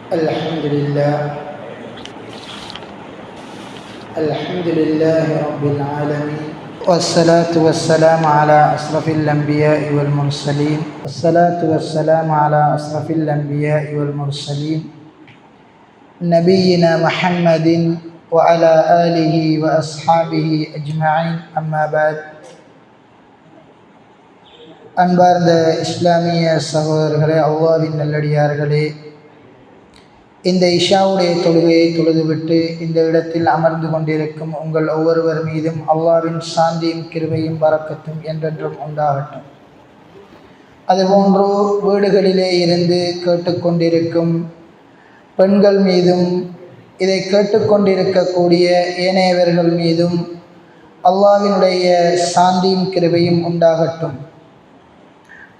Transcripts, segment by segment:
الحمد لله رب العالمين، والصلاة والسلام على أشرف الأنبياء والمرسلين نبينا محمد وعلى آله وأصحابه أجمعين. أما بعد. அன்பார்ந்த இஸ்லாமிய சகோதரர்களே, அல்லாஹ்வின் நல்லடியார்களே, இந்த இஷாவுடைய தொழுகையை தொழுதுவிட்டு இந்த இடத்தில் அமர்ந்து கொண்டிருக்கும் உங்கள் ஒவ்வொருவர் மீதும் அல்லாஹ்வின் சாந்தியும் கிருபையும் பரக்கத்தும் என்றென்றும் உண்டாகட்டும். அதுபோன்று வீடுகளிலே இருந்து கேட்டுக்கொண்டிருக்கும் பெண்கள் மீதும் இதை கேட்டுக்கொண்டிருக்கக்கூடிய ஏனையவர்கள் மீதும் அல்லாஹ்வினுடைய சாந்தியும் கிருபையும் உண்டாகட்டும்.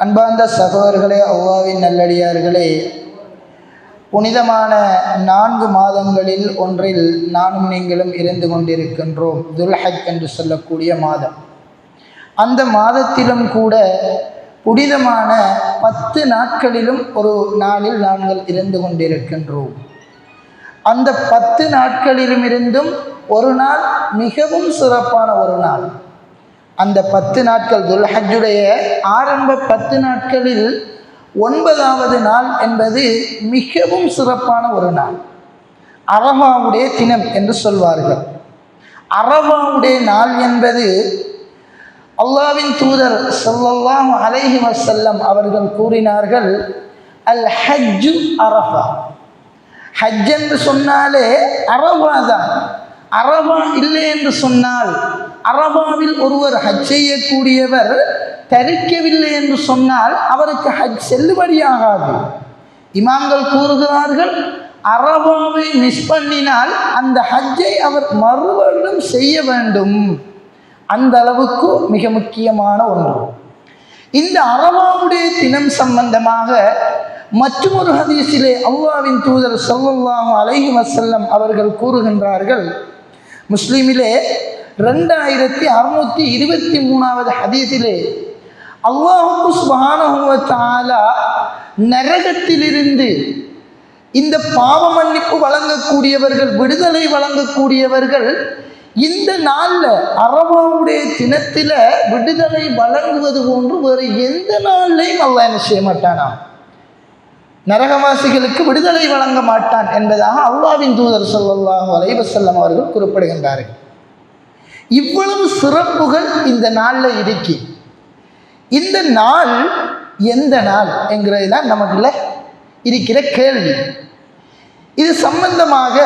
அன்பார்ந்த சகோதரர்களே, அல்லாஹ்வின் நல்லடியார்களே, புனிதமான 4 மாதங்களில் ஒன்றில் நானும் நீங்களும் இருந்து கொண்டிருக்கின்றோம். துல்ஹஜ் என்று சொல்லக்கூடிய மாதம். அந்த மாதத்திலும் கூட புனிதமான 10 நாட்களிலும் ஒரு நாளில் நாங்கள் இருந்து கொண்டிருக்கின்றோம். அந்த 10 நாட்களிலும் இருந்தும் ஒரு நாள் மிகவும் சிறப்பான ஒரு நாள். அந்த 10 நாட்கள், துல்ஹஜ்ஜுடைய ஆரம்ப 10 நாட்களில் 9வது நாள் என்பது மிகவும் சிறப்பான ஒரு நாள். அரஃபாவுடைய தினம் என்று சொல்வார்கள். அரஃபாவுடைய நாள் என்பது அல்லாஹ்வின் தூதர் ஸல்லல்லாஹு அலைஹி வஸல்லம் அவர்கள் கூறினார்கள், அல் ஹஜ்ஜு அரஃபா. ஹஜ் என்று சொன்னாலே அரஃபா தான். அரஃபா இல்லை என்று சொன்னால், அரஃபாவில் ஒருவர் ஹஜ் செய்யக்கூடியவர் தரிக்கவில்லை என்று சொன்னால் அவருக்கு ஹஜ் செல்லுபடியாகாது. இமாம்கள் கூறுகிறார்கள், அரஃபாவை மிஸ் பண்ணினால் அந்த ஹஜ்ஜை அவர் மறுவருடம் செய்ய வேண்டும். அந்த அளவுக்கு மிக முக்கியமான ஒன்று. இந்த அரஃபாவுடைய தினம் சம்பந்தமாக மற்றொரு ஹதீஸிலே அல்லாஹ்வின் தூதர் ஸல்லல்லாஹு அலைஹி வஸல்லம் அவர்கள் கூறுகின்றார்கள், முஸ்லிமிலே 2623வது ஹதீஸிலே, அல்லாஹ் சுப்ஹானஹு வ தஆலா நரகத்திலிருந்து இந்த பாவ மன்னிப்பு வழங்கக்கூடியவர்கள், விடுதலை வழங்கக்கூடியவர்கள் இந்த நாளில் அரஃபாவுடைய தினத்தில் விடுதலை வழங்குவது போன்று வேறு எந்த நாளிலையும் அல்லாஹ் என்ன செய்ய மாட்டானாம், நரகவாசிகளுக்கு விடுதலை வழங்க மாட்டான் என்பதாக அல்லாஹ்வின் தூதர் ஸல்லல்லாஹு அலைஹி வஸல்லம் அவர்கள் குறிப்பிடுகின்றார்கள். இவ்வளவு சிறப்புகள் இந்த நாளில் இருக்கு. இந்த நாள் எந்த நாள் என்கிறது தான் நமக்குள்ள இருக்கிற கேள்வி. இது சம்பந்தமாக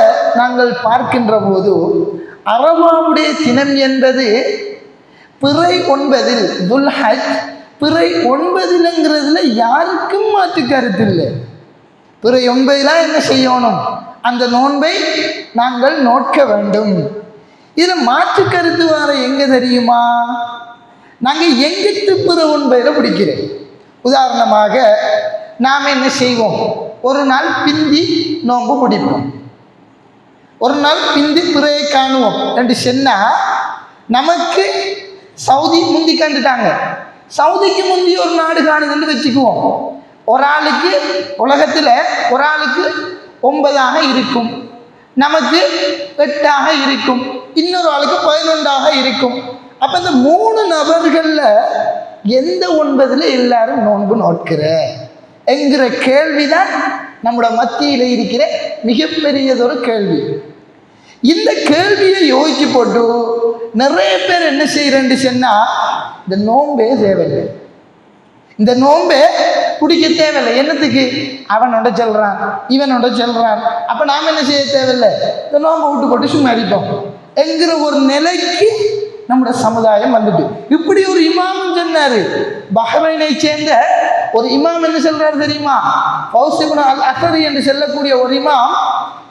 நாங்கள் பார்க்கின்ற போது, அரஃபாவுடைய தினம் என்பது பிறை 9 துல்ஹஜ், பிறை 9ங்கிறதுல யாருக்கும் மாற்று கருத்து இல்லை. பிறை 9 என்ன செய்யணும்? அந்த நோன்பை நாங்கள் நோக்க வேண்டும். இதில் மாற்று கருத்து வர எங்கே தெரியுமா? நாங்கள் எங்கிட்டு பிறை 9 பிடிக்கிறோம். உதாரணமாக நாம் என்ன செய்வோம்? ஒரு நாள் பிந்தி நோன்பு பிடிப்போம், ஒரு நாள் பிந்தி பிறையை காணுவோம் என்று சொன்னால், நமக்கு சவுதி முந்தி கண்டுட்டாங்க, சவுதிக்கு முந்தி ஒரு நாடு காணுதுன்னு வச்சுக்குவோம். ஒரு ஆளுக்கு உலகத்தில் ஒரு ஆளுக்கு 9ஆக இருக்கும், நமக்கு 8ஆக இருக்கும், இன்னொரு ஆளுக்கு 11ஆக இருக்கும். அப்போ இந்த 3 நபர்களில் எந்த 9ல் எல்லாரும் நோன்பு நோட்கிற என்கிற கேள்விதான் நம்முடைய மத்தியில் இருக்கிற மிகப்பெரியதொரு கேள்வி. இந்த கேள்வியை யோசிச்சு போட்டு நிறைய பேர் என்ன செய்யறேன்னு சொன்னால், இந்த நோன்பே தேவையில்லை, இந்த நோன்பை பிடிக்க தேவையில்லை. என்னத்துக்கு? அவனோட சொல்கிறான், இவனோட சொல்கிறான், அப்போ நாம் என்ன செய்ய தேவையில்லை, இந்த நோன்பை விட்டு போட்டு சும்மா அடிப்போம் என்கிற ஒரு நிலைக்கு நம்முடைய சமுதாயம் வந்துட்டு. இப்படி ஒரு இமாமும் சொன்னார். பஹ்ரைனை சேர்ந்த ஒரு இமாம் என்ன சொல்றாரு தெரியுமா? ஃபௌஸ் இப்னு அல் அஸரி என்று சொல்லக்கூடிய ஒரு இமாம்,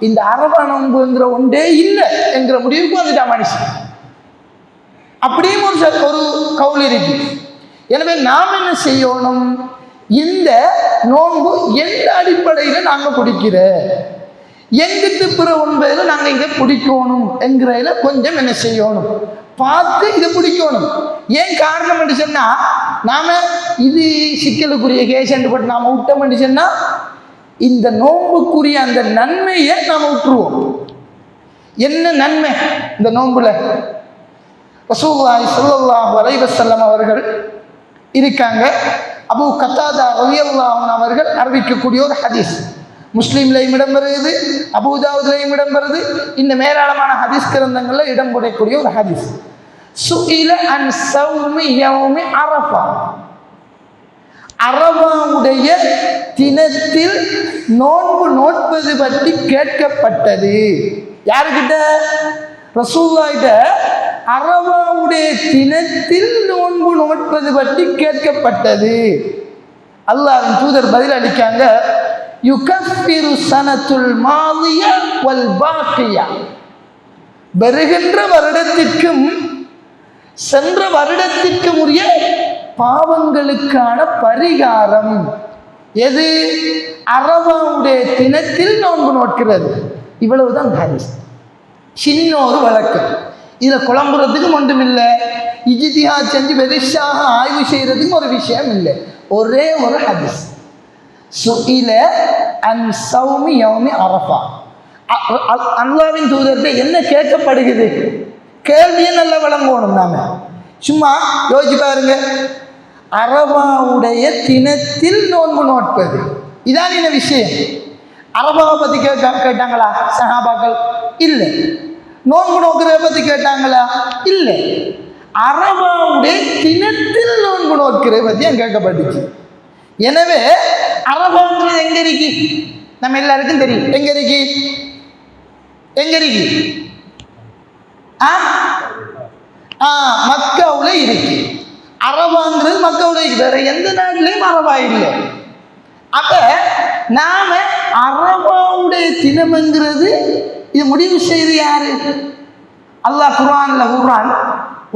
இந்த அரஃபா நோன்புங்கிற ஒன்றே இல்லை என்கிற முடிவுக்கு வந்துட்டா மனுஷன். அப்படியும் ஒரு கவுல் இருக்கு. எனவே நாம் என்ன செய்யணும்? இந்த நோன்பு எந்த அடிப்படையில் நாங்கள் பிடிக்கிற, எங்கிட்டு பிற 9 நாங்கள் இதை பிடிக்கணும் என்கிறதுல கொஞ்சம் என்ன செய்யணும், பார்த்து இதை பிடிக்கணும். ஏன் காரணம் என்று சொன்னால், நாம் இது சிக்கலுக்குரிய கேஸ் என்று போட்டு நாம் விட்டோம் என்று சொன்னால் இந்த நோன்புக்குரிய அந்த நன்மையை நாம் விட்டுருவோம். என்ன நன்மை இந்த நோன்புல? ரசூலுல்லாஹி ஸல்லல்லாஹு அலைஹி வஸல்லம் அவர்கள் இருக்காங்க. அபூ கத்தாதா ரலியல்லாஹு அன்ஹு அவர்கள் அறிவிக்கக்கூடிய ஒரு ஹதீஸ் முஸ்லீம்லையும் இடம்பெறுது, அபூதாவுதுலையும் இடம்பெறுது, இந்த மேலாளமான ஹதீஸ் கிரந்தங்கள்ல இடம்பெறக்கூடிய ஒரு ஹதீஸ். சுஇல அன் ஸௌமி யௌமி அரஃபா, அரபாவுடைய தினத்தில் நோன்பு நோட்பது பற்றி கேட்கப்பட்டது. யாருக்கிட்ட? ரசூலுல்லாஹ்கிட்ட அரபாவுடைய தினத்தில் நோன்பு நோட்பது பற்றி கேட்கப்பட்டது. அல்லாஹ்வின் தூதர் பதில் அளிக்காங்க, யுகஃபிரு சனத்துல் மாதிய வல் பாக்கியா, வருகின்ற வருடத்திற்கும் சென்ற வருடத்திற்கும் உரிய பாவங்களுக்கான பரிகாரம். எது? அரபாவுடைய தினத்தில் நோன்பு நோட்கிறது. இவ்வளவுதான் ஹதீஸ். சின்ன ஒரு வழக்கம். இதில் குழம்புறதுக்கு ஒன்றும் இல்லை, இஜ்திஹாத் செஞ்சு பெருசாக ஆய்வு செய்யறதுக்கு ஒரு விஷயம் இல்லை. ஒரே ஒரு ஹதீஸ். சுஇல அன் ஸௌமி யௌமி அரஃபா, அல்லாஹ்வின் தூதர்கிட்ட என்ன கேட்கப்படுகிறது? கேள்வியை நல்லா வழங்கணும். நாம சும்மா யோசிச்சு பாருங்க, அரபாவுடைய தினத்தில் நோன்பு நோட்பது, இதான் என்ன விஷயம்? அரபாவை பற்றி கேட்டாங்களா சஹாபாக்கள்? இல்லை. நோன்பு நோக்கிறத பற்றி கேட்டாங்களா? இல்லை. அரபாவுடைய தினத்தில் நோன்பு நோக்கிறத பற்றி அங்கே கேட்கப்பட்டுச்சு. எனவே அரபாங்கிறது எங்க இருக்கு? நம்ம எல்லாருக்கும் தெரியும். எங்க இருக்கு? எங்க இருக்கு? மக்காவுல இருக்கு. அரபாங்கிறது மக்காவுல இருக்கு, வேற எந்த நாட்டிலையும் அரபா இல்லை. அப்ப நாம அரபாவுடைய தினம்ங்கிறது இது முடிவு செய்து யாரு? அல்லாஹ் குர்ஆன்ல கூறான்,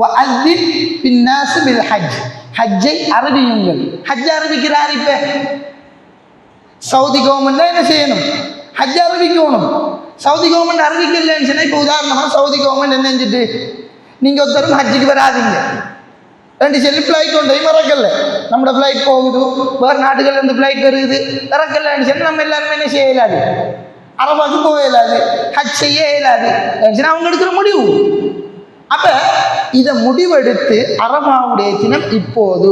வஅذின் பின்னாஸ் பில் ஹஜ், ஹஜ்ஜை அரபியுங்கள். ஹஜ் அரபிக்கிறார். இப்ப சவுதி கவர்மெண்ட் தான் என்ன செய்யணும்? ஹஜ் அறிவிக்கணும். சவுதி கவர்மெண்ட் அறிவிக்கலன்னு சொன்னா, இப்போ உதாரணமாக சவுதி கவர்மெண்ட் என்ன செஞ்சுட்டு, நீங்கள் ஒருத்தரும் ஹஜ்ஜுக்கு வராதிங்க ரெண்டு சொல்லி ஃப்ளைட் ஒன்றை மறக்கல, நம்மளோட ஃப்ளைட் போகுது, வேறு நாட்டுகள் இருந்து ஃப்ளைட் வருது, இறக்கலன்னு சொல்லி நம்ம எல்லாருமே என்ன செய்ய இயலாது? அரபாவுக்கு போக இயலாது, ஹஜ் செய்ய இயலாது. அவங்க எடுக்கிற முடிவு. அப்போ இதை முடிவெடுத்து அரபாவுடைய தினம் இப்போது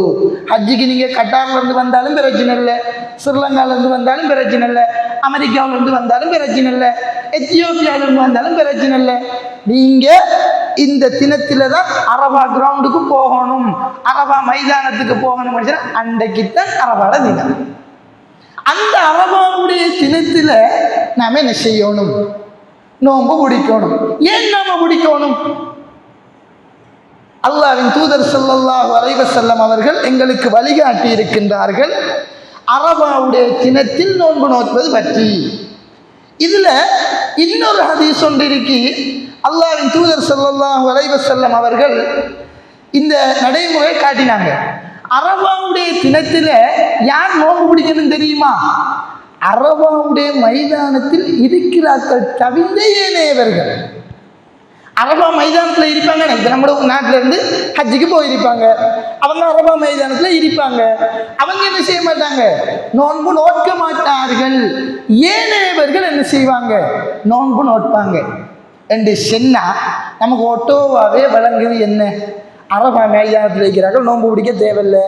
ஹஜ்ஜுக்கு நீங்கள் கட்டார்லேருந்து வந்தாலும் பிரச்சனை இல்லை, ஸ்ரீலங்காவிலேருந்து வந்தாலும் பிரச்சனை இல்லை, அமெரிக்காவிலேருந்து வந்தாலும் பிரச்சனை இல்லை, எத்தியோப்பியாவிலேருந்து வந்தாலும் பிரச்சனை இல்லை. நீங்கள் இந்த தினத்தில் தான் அரபா கிரவுண்டுக்கு போகணும், அரபா மைதானத்துக்கு போகணும். அன்றைக்குத்தான் அரபாட தினம். அந்த அரபாவுடைய தினத்தில் நாம் என்ன செய்யணும்? நோன்பு பிடிக்கணும். ஏன் நாம பிடிக்கணும்? அல்லாஹ்வின் தூதர் ஸல்லல்லாஹு அலைஹி வஸல்லம் அவர்கள் எங்களுக்கு வழிகாட்டி இருக்கின்றார்கள் அரபாவுடைய தினத்தில் நோன்பு நோற்பது பற்றி. இதுல இன்னொரு ஹதீஸ் ஒன்று இருக்கு. அல்லாஹ்வின் தூதர் ஸல்லல்லாஹு அலைஹி வஸல்லம் அவர்கள் இந்த நடைமுறையை காட்டினாங்க. அரபாவுடைய தினத்தில் யார் நோன்பு பிடிக்கணும் தெரியுமா? அரபாவுடைய மைதானத்தில் இருக்கிறார்கள் தவிர்ந்த ஏனையவர்கள். அரபா மைதானத்தில் இருப்பாங்க. இப்போ நம்ம நாட்டில இருந்து ஹஜ்ஜுக்கு போயிருப்பாங்க, அவங்க அரபா மைதானத்தில் இருப்பாங்க. அவங்க என்ன செய்ய மாட்டாங்க? நோன்பு நோட்க மாட்டார்கள். ஏனையவர்கள் என்ன செய்வாங்க? நோன்பு நோட்பாங்க என்று சொன்னா நமக்கு ஒட்டோவாவே வழங்குது. என்ன? அரபா மைதானத்தில் இருக்கிறார்கள், நோன்பு பிடிக்க தேவையில்லை.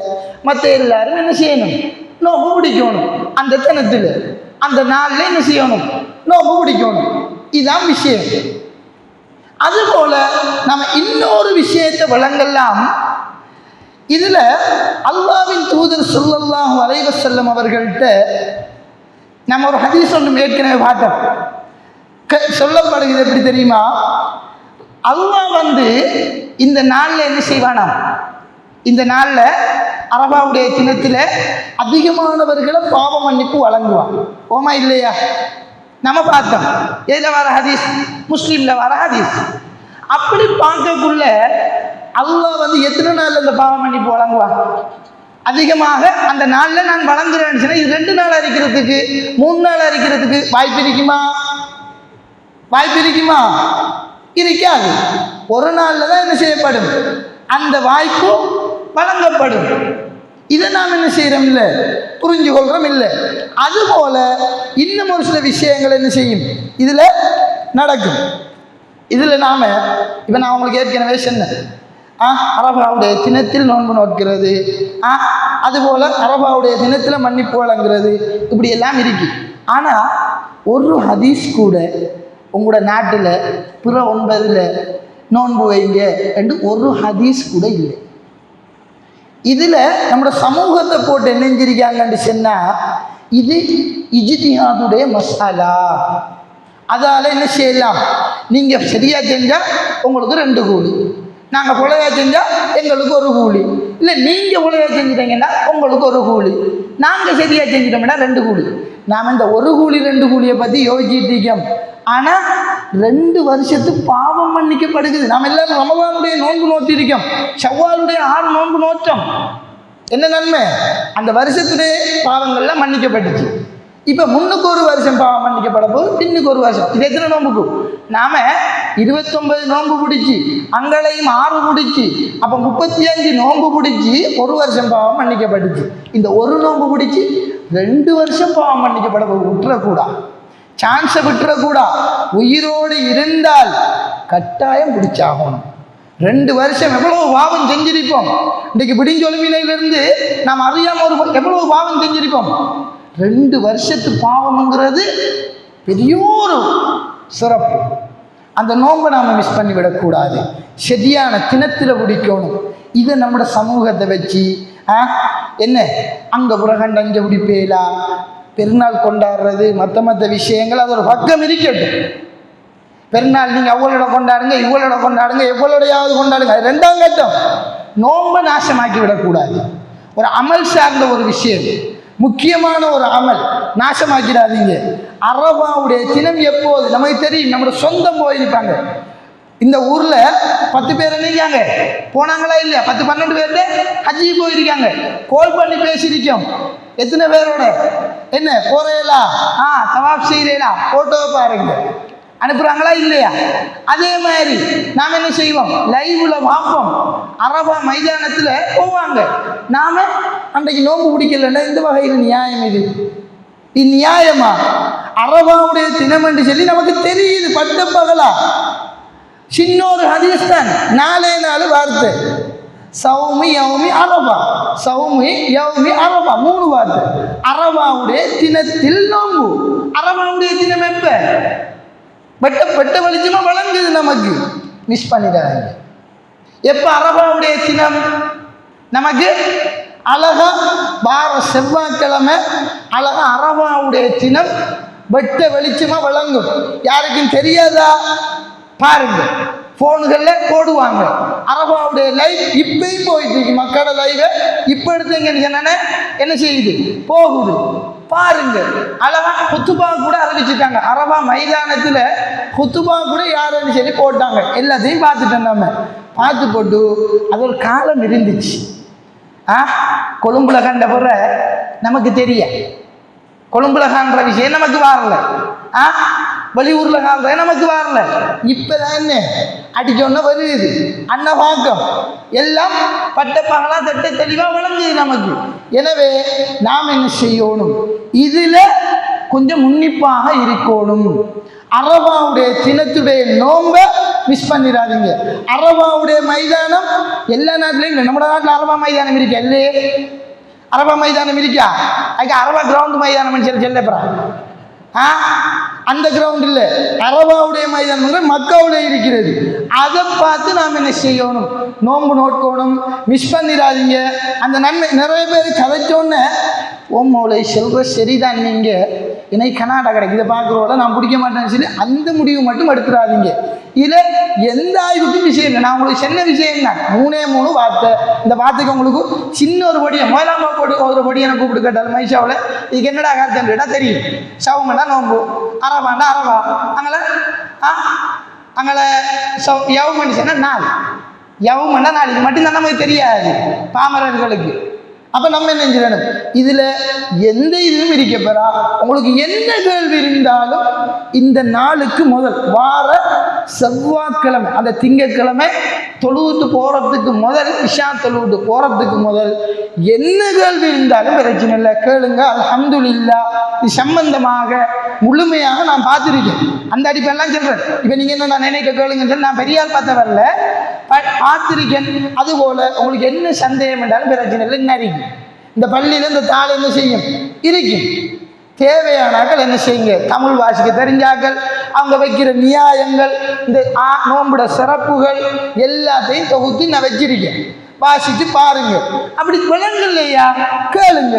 மற்ற எல்லாரும் என்ன செய்யணும்? நோன்பு பிடிக்கணும். அந்த தினத்தில் அந்த நாளில் என்ன செய்யணும்? நோன்பு பிடிக்கணும். இதுதான் விஷயம். அதுபோல நம்ம இன்னொரு விஷயத்தை வழங்கலாம். இதுல அல்லாஹ்வின் தூதர் ஸல்லல்லாஹு அலைஹி வஸல்லம் அவர்கள்ட்ட நம்ம ஒரு ஹதீஸ் ஒன்று ஏற்கனவே பார்த்தோம். சொல்லப்படுகிறது எப்படி தெரியுமா? அல்லாஹ் இந்த நாளில் என்ன செய்வானா? இந்த நாளில் அரபாவுடைய தினத்தில் அதிகமானவர்களை பாவ மன்னிப்பு வழங்குவான். ஓமா இல்லையா? நம்ம பார்த்தோம். எதில் வர ஹதீஸ்? முஸ்லீம்ல வர ஹதீஸ். அப்படி பார்க்கக்குள்ள அல்லாஹ் எத்தனை நாள் அந்த பாவ மன்னிப்பு வழங்குவான்? அதிகமாக அந்த நாளில் நான் வழங்குறேன்னு சொன்னா இது 2 நாள் அரிக்கிறதுக்கு 3 நாள் அரிக்கிறதுக்கு வாய்ப்பு இருக்குமா? வாய்ப்பு இருக்குமா? இருக்காது. ஒரு நாளில் தான் என்ன செய்யப்படும்? அந்த வாய்ப்பு வழங்கப்படும். இதை நாம் என்ன செய்கிறோம் இல்லை, புரிஞ்சு கொள்கிறோம் இல்லை. அதுபோல் இன்னும் ஒரு சில விஷயங்கள் என்ன செய்யும் இதில் நடக்கும். இதில் நாம் இப்போ நான் உங்களுக்கு ஏற்கனவே சொன்னேன், அரபாவுடைய தினத்தில் நோன்பு நோக்கிறது, அதுபோல் அரபாவுடைய தினத்தில் மன்னிப்பு வழங்குறது, இப்படி எல்லாம் இருக்கு. ஆனால் ஒரு ஹதீஸ் கூட உங்களோட நாட்டில் பிற 9 நோன்பு வைங்க என்று ஒரு ஹதீஸ் கூட இல்லை. இதில் நம்மளோட சமூகத்தை போட்டு என்னெஞ்சிருக்காங்கன்னு சொன்னால் இது இஜ்திஹாதுடைய மசாலா. அதால் என்ன செய்யலாம், நீங்கள் சரியாக செஞ்சால் உங்களுக்கு 2 கூலி, நாங்கள் கொலையாக செஞ்சால் எங்களுக்கு 1 கூலி, இல்லை நீங்கள் கொலையாக செஞ்சுட்டீங்கன்னா உங்களுக்கு 1 கூலி, நாங்கள் சரியாக செஞ்சிட்டோம்னா 2 கூலி. நாம் இந்த 1 கூலி 2 கூலியை பற்றி யோசிச்சுட்டு இருக்கோம். ஆனால் 2 வருஷத்து பாவம் மன்னிக்கப்படுகிறது. நாம் எல்லாரும் ரமலானுடைய நோன்பு நோட்டிருக்கோம், ஷவ்வாலுடைய 6 நோன்பு நோற்றோம். என்ன நன்மை, அந்த வருஷத்துடைய பாவங்கள்லாம் மன்னிக்கப்பட்டுச்சு. இப்போ முன்னுக்கு 1 வருஷம் பாவம் மன்னிக்கப்பட போது, பின்னுக்கு 1 வருஷம். இது எத்தனை நோன்புக்கு? நாம் 29 நோன்பு பிடிச்சி அங்களையும் 6 பிடிச்சி அப்போ 35 நோன்பு பிடிச்சி 1 வருஷம் பாவம் மன்னிக்கப்பட்டுச்சு. இந்த 1 நோன்பு பிடிச்சி 2 வருஷம் பாவம் மன்னிக்கப்பட போது விட்டுறக்கூடாது, சான்ஸை விட்டுறக்கூடா. உயிரோடு இருந்தால் கட்டாயம் பிடிச்சாகணும். 2 வருஷம் எவ்வளவு பாவம் செஞ்சிருப்போம். இன்றைக்கு பிடிஞ்சொலுமையிலிருந்து நாம் அறியாமல் எவ்வளவு பாவம் செஞ்சிருப்போம். 2 வருஷத்து பாவம்ங்கிறது பெரிய ஒரு சிறப்பு. அந்த நோன்பை நாம் மிஸ் பண்ணிவிடக்கூடாது. சரியான தினத்தில் பிடிக்கணும். இதை நம்மளோட சமூகத்தை வச்சு என்ன அங்கே புறகண்ட அங்கே பிடிப்பேலா, பெருநாள் கொண்டாடுறது, மற்ற விஷயங்கள் அது ஒரு பக்கம் இருக்கட்டும். பெருநாள் நீங்கள் அவ்வளோட கொண்டாடுங்க, இவ்வளோட கொண்டாடுங்க, எவ்வளோடையாவது கொண்டாடுங்க, அது 2ஆம் கட்டம். நோன்பை நாசமாக்கி விடக்கூடாது. ஒரு அமல் சார்ந்த ஒரு விஷயம், முக்கியமான ஒரு அமல், நாசமாக்கிடாதீங்க. அரபாவுடைய தினம் எப்போது நமக்கு தெரியும். நம்மளோட சொந்தம் போயிருப்பாங்க. இந்த ஊரில் 10 பேர் நினைக்காங்க போனாங்களா இல்லையா, 10-12 பேர்ல ஹஜ்ஜி போயிருக்காங்க. கோல் பண்ணி பேசியிருக்கோம். எத்தனை பேரோட என்ன போறேலா, தவாப் செய்யறேலா, போட்டோவை பாருங்க, அனுப்புறாங்களா இல்லையா? அதே மாதிரி நாம் என்ன செய்வோம், லைவ்ல பார்ப்போம். அரபா மைதானத்தில் போவாங்க. நாம அன்றைக்கு நோன்பு பிடிக்கலன்னா இந்த வகையில் நியாயம் இது நியாயமா? அரபாவுடைய தினம் என்று சொல்லி நமக்கு தெரியுது. பட்ட பகலா சின்னொரு ஹதீஸ் தான், 4 வார்த்தை. சௌமி யௌமி அரபா, சௌமி யௌமி அரபா, 3 வார்த்தை. அரபாவுடைய தினத்தில் நோன்பு. அரபாவுடைய தினம் எப்ப? வெட்ட வெளிச்சமா வழங்குது நமக்கு, மிஸ் பண்ணிடாங்க. எப்ப அரபாவுடைய தினம் நமக்கு அழகா வார செவ்வாய்க்கிழமை அழகா அரபாவுடைய தினம் வெட்ட வெளிச்சமா வழங்கும். யாருக்கும் தெரியாதா? பாருங்க, போன்களில் போடுவாங்க. அரபாவுடைய லைவ் இப்பயும் போயிட்டு இருக்கு. மக்களோட லைவை இப்போ எடுத்தீங்கன்னு சொன்ன என்ன செய்யுது, போகுது. பாருங்க, அழகா குத்துபா கூட அறிவிச்சுட்டாங்க. அரபா மைதானத்தில் குத்துபா கூட யாருன்னு சொல்லி போட்டாங்க. எல்லாத்தையும் பார்த்துட்டோம். நம்ம பார்த்து போட்டு அது ஒரு காலம் இருந்துச்சு. கொழும்புல கண்ட பொற நமக்கு தெரிய, கொழும்புல காண்ற விஷயம் நமக்கு வரல, வெளியூர்ல காண்ற நமக்கு வரல. இப்பதான் என்ன அடிச்சொன்ன வருது, அன்னபாக்கம் எல்லாம் பட்ட பகலா தட்ட தெளிவா விளங்குது நமக்கு. எனவே நாம் என்ன செய்யணும், இதுல கொஞ்சம் உன்னிப்பாக இருக்கணும். அரபாவுடைய தினத்துடைய நோன்பை மிஸ் பண்ணிடாதீங்க. அரபாவுடைய மைதானம் எல்லா நாட்டிலையும் இல்லை. நம்ம நாட்டில் அரபா மைதானம் இருக்கு இல்லையே? அரபா மைதானம் இருக்கா? அதுக்கு அரபா கிரவுண்ட் மைதானம் சொல்லி சொல்லப்பா. அந்த கிரவுண்ட் இல்லை, அரபாவுடைய மைதானம் மக்காவுடைய இருக்கிறது. அதை பார்த்து நாம் என்ன செய்யணும், நோன்பு நோக்கணும். மிஸ் பண்ணிடாதீங்க. அந்த நன்மை நிறைய பேர் கதைச்சோன்னு ஓமோலை சொல்கிற சரிதான், நீங்கள் என்னை கர்நாடகா கிடைக்கு இதை பார்க்குறோட நான் பிடிக்க மாட்டேன்னு சொல்லி அந்த முடிவு மட்டும் எடுத்துடாதீங்க. இதில் எந்த ஆய்வுக்கும் விஷயம் இல்லை. நான் உங்களுக்கு சின்ன விஷயம் தான், 3 வார்த்தை. இந்த வார்த்தைக்கு உங்களுக்கு சின்ன ஒரு பொடியை முதலாமா போட்டு ஒரு பொடியை எனக்கு கூப்பிட்டு கேட்டாலும் மைஷாவில் இதுக்கு என்னடா கார்த்தன் கேட்டால் தெரியும். சவுங்கண்டா நோம்பு, அரபாண்டா அரபா, அங்கே யவுமணி சொன்னால் 4, யவுமண்டா 4. இது மட்டும்தான் நமக்கு தெரியாது பாமரர்களுக்கு. அப்போ நம்ம என்ன செய்யணும், இதில் எந்த இதுவும் இருக்கப்பெறா. உங்களுக்கு என்ன கேள்வி இருந்தாலும் இந்த நாளுக்கு முதல் வார செவ்வாய்க்கிழமை, அந்த திங்கட்கிழமை தொழுவுட்டு போகிறதுக்கு முதல் இஷா தொழுவுட்டு போகிறதுக்கு முதல் என்ன கேள்வி இருந்தாலும் பிரச்சனை இல்லை, கேளுங்க. அல்ஹம்துலில்லாஹ் இது சம்பந்தமாக முழுமையாக நான் பார்த்துருக்கேன். அந்த அடிப்பெல்லாம் சொல்கிறேன். இப்போ நீங்கள் என்ன நான் நினைக்க கேளுங்கன்னு சொல்லி நான் பெரியால் பார்த்த வரல, பார்த்துருக்கேன். அதுபோல் உங்களுக்கு என்ன சந்தேகம் என்றாலும் பிரச்சனை இல்லை. என்ன இருக்கும் இந்த பள்ளியில் இந்த தாள் என்ன செய்யும் இருக்கும். தேவையானாக்கள் என்ன செய்யுங்க, தமிழ் வாசிக்க தெரிஞ்சாக்கள், அவங்க வைக்கிற நியாயங்கள், இந்த நோம்புட சிறப்புகள் எல்லாத்தையும் தொகுத்து நான் வச்சிருக்கேன். வாசித்து பாருங்க. அப்படி விளங்கலையா கேளுங்க.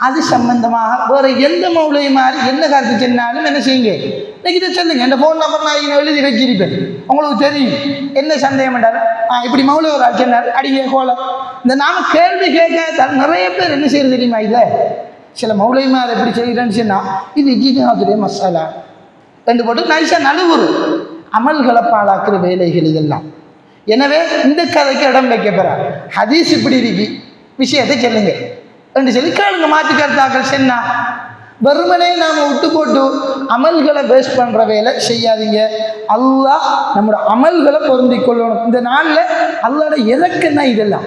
அது சம்பந்தமாக வேற எந்த மௌலையும் மாதிரி என்ன கருத்து சொன்னாலும் என்ன செய்யுங்க, இன்னைக்கு சொல்லுங்க. இந்த ஃபோன் நம்பர் நான் எழுதி வச்சிருப்பேன், உங்களுக்கு தெரியும். என்ன சந்தேகம் என்றாலும் இப்படி மௌலை ஒரு சொன்னார் அடிங்க கோல. இந்த நாம கேள்வி கேட்க நிறைய பேர் என்ன செய்யறது தெரியுமா, இதை சில மௌலைமார் எப்படி செய்கிறேன்னு சொன்னால் இது ஜிஹாதுடைய மசாலா ரெண்டு போட்டு நைஸாக நழுவுறு அமல்களை பாழாக்குற வேலைகள் இதெல்லாம். எனவே இந்த கதைக்கு இடம் வைக்க போற ஹதீஸ் இப்படி இருக்கு, விஷயத்தை சொல்லுங்க என்று சொல்லி கேளுங்க. மாற்று கருத்தாக்கள் சொன்னா வெறுமனே நாம் விட்டு போட்டு அமல்களை வேஸ்ட் பண்ணுற வேலை செய்யாதீங்க. அல்லாஹ் நம்மளோட அமல்களை பொருந்தி கொள்ளணும். இந்த நாளில் அல்லாஹோட இறக்கம் தான் இதெல்லாம்.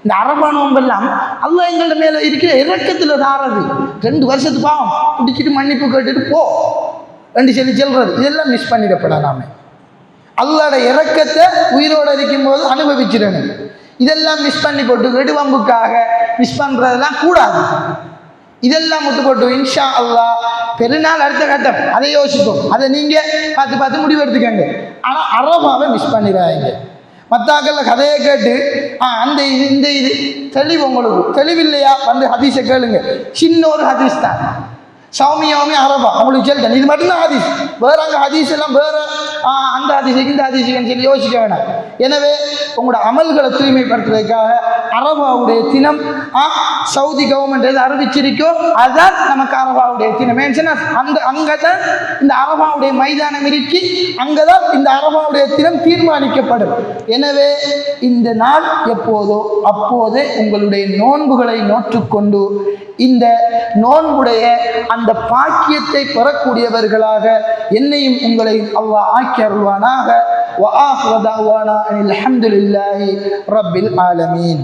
இந்த அரபா நோம்பெல்லாம் அல்லாஹ் எங்கள்ட மேலே இருக்கிற இறக்கத்தில் தாரது. 2 வருஷத்துக்கு பாவம் பிடிச்சிட்டு மன்னிப்பு கேட்டுட்டு போ ரெண்டு சொல்லி சொல்றது. இதெல்லாம் மிஸ் பண்ணிடப்படாம அல்லாஹோட இறக்கத்தை உயிரோடு இருக்கும்போது அனுபவிச்சிடணும். இதெல்லாம் மிஸ் பண்ணி போட்டு வெடுவம்புக்காக மிஸ் பண்ணுறதெல்லாம் கூடாது. இதெல்லாம் முட்டு போட்டு இன்ஷா அல்லாஹ் பெருநாள் அடுத்த கட்டம் அதை யோசிப்போம். அதை நீங்கள் பார்த்து முடிவு எடுத்துக்கங்க. ஆனால் அரபாவை மிஸ் பண்ணிடாதீங்க. மத்தாக்கள்ல கதையை கேட்டு அந்த இந்த இது தெளிவு உங்களுக்கு தெளிவில்லையா வந்து ஹதீஸை கேளுங்க. சின்ன ஒரு ஹதீஸ் தான், சௌமியாவுமே அரபா அவங்களுக்கு சொல்லிட்டேன். இது மட்டும்தான் ஹதீஸ், வேற அங்கே ஹதீஸ் எல்லாம் வேற அந்த ஹதீஸுக்கு இந்த ஹதீஸுக்குன்னு சொல்லி யோசிக்க வேணாம். எனவே உங்களோட அமல்களை தூய்மைப்படுத்துறதுக்காக அரபாவுடைய தினம் சவுதி கவர்மெண்ட் எது அறிவிச்சிருக்கோ அதுதான் நமக்கு அரபாவுடைய தினம். அந்த அங்கே தான் இந்த அரபாவுடைய மைதானம் இருக்கி, அங்கே தான் இந்த அரபாவுடைய தினம் தீர்மானிக்கப்படும். எனவே இந்த நாள் எப்போதோ அப்போதே உங்களுடைய நோன்புகளை நோற்றுக்கொண்டு இந்த நோன்புடைய அந்த பாக்கியத்தை பெறக்கூடியவர்களாக என்னையும் உங்களையும் அல்லாஹ் ஆக்கி அருள்வானாக. வஆஹிரு தஅவானா அனில் ஹம்துலில்லாஹி ரப்பில் ஆலமீன்.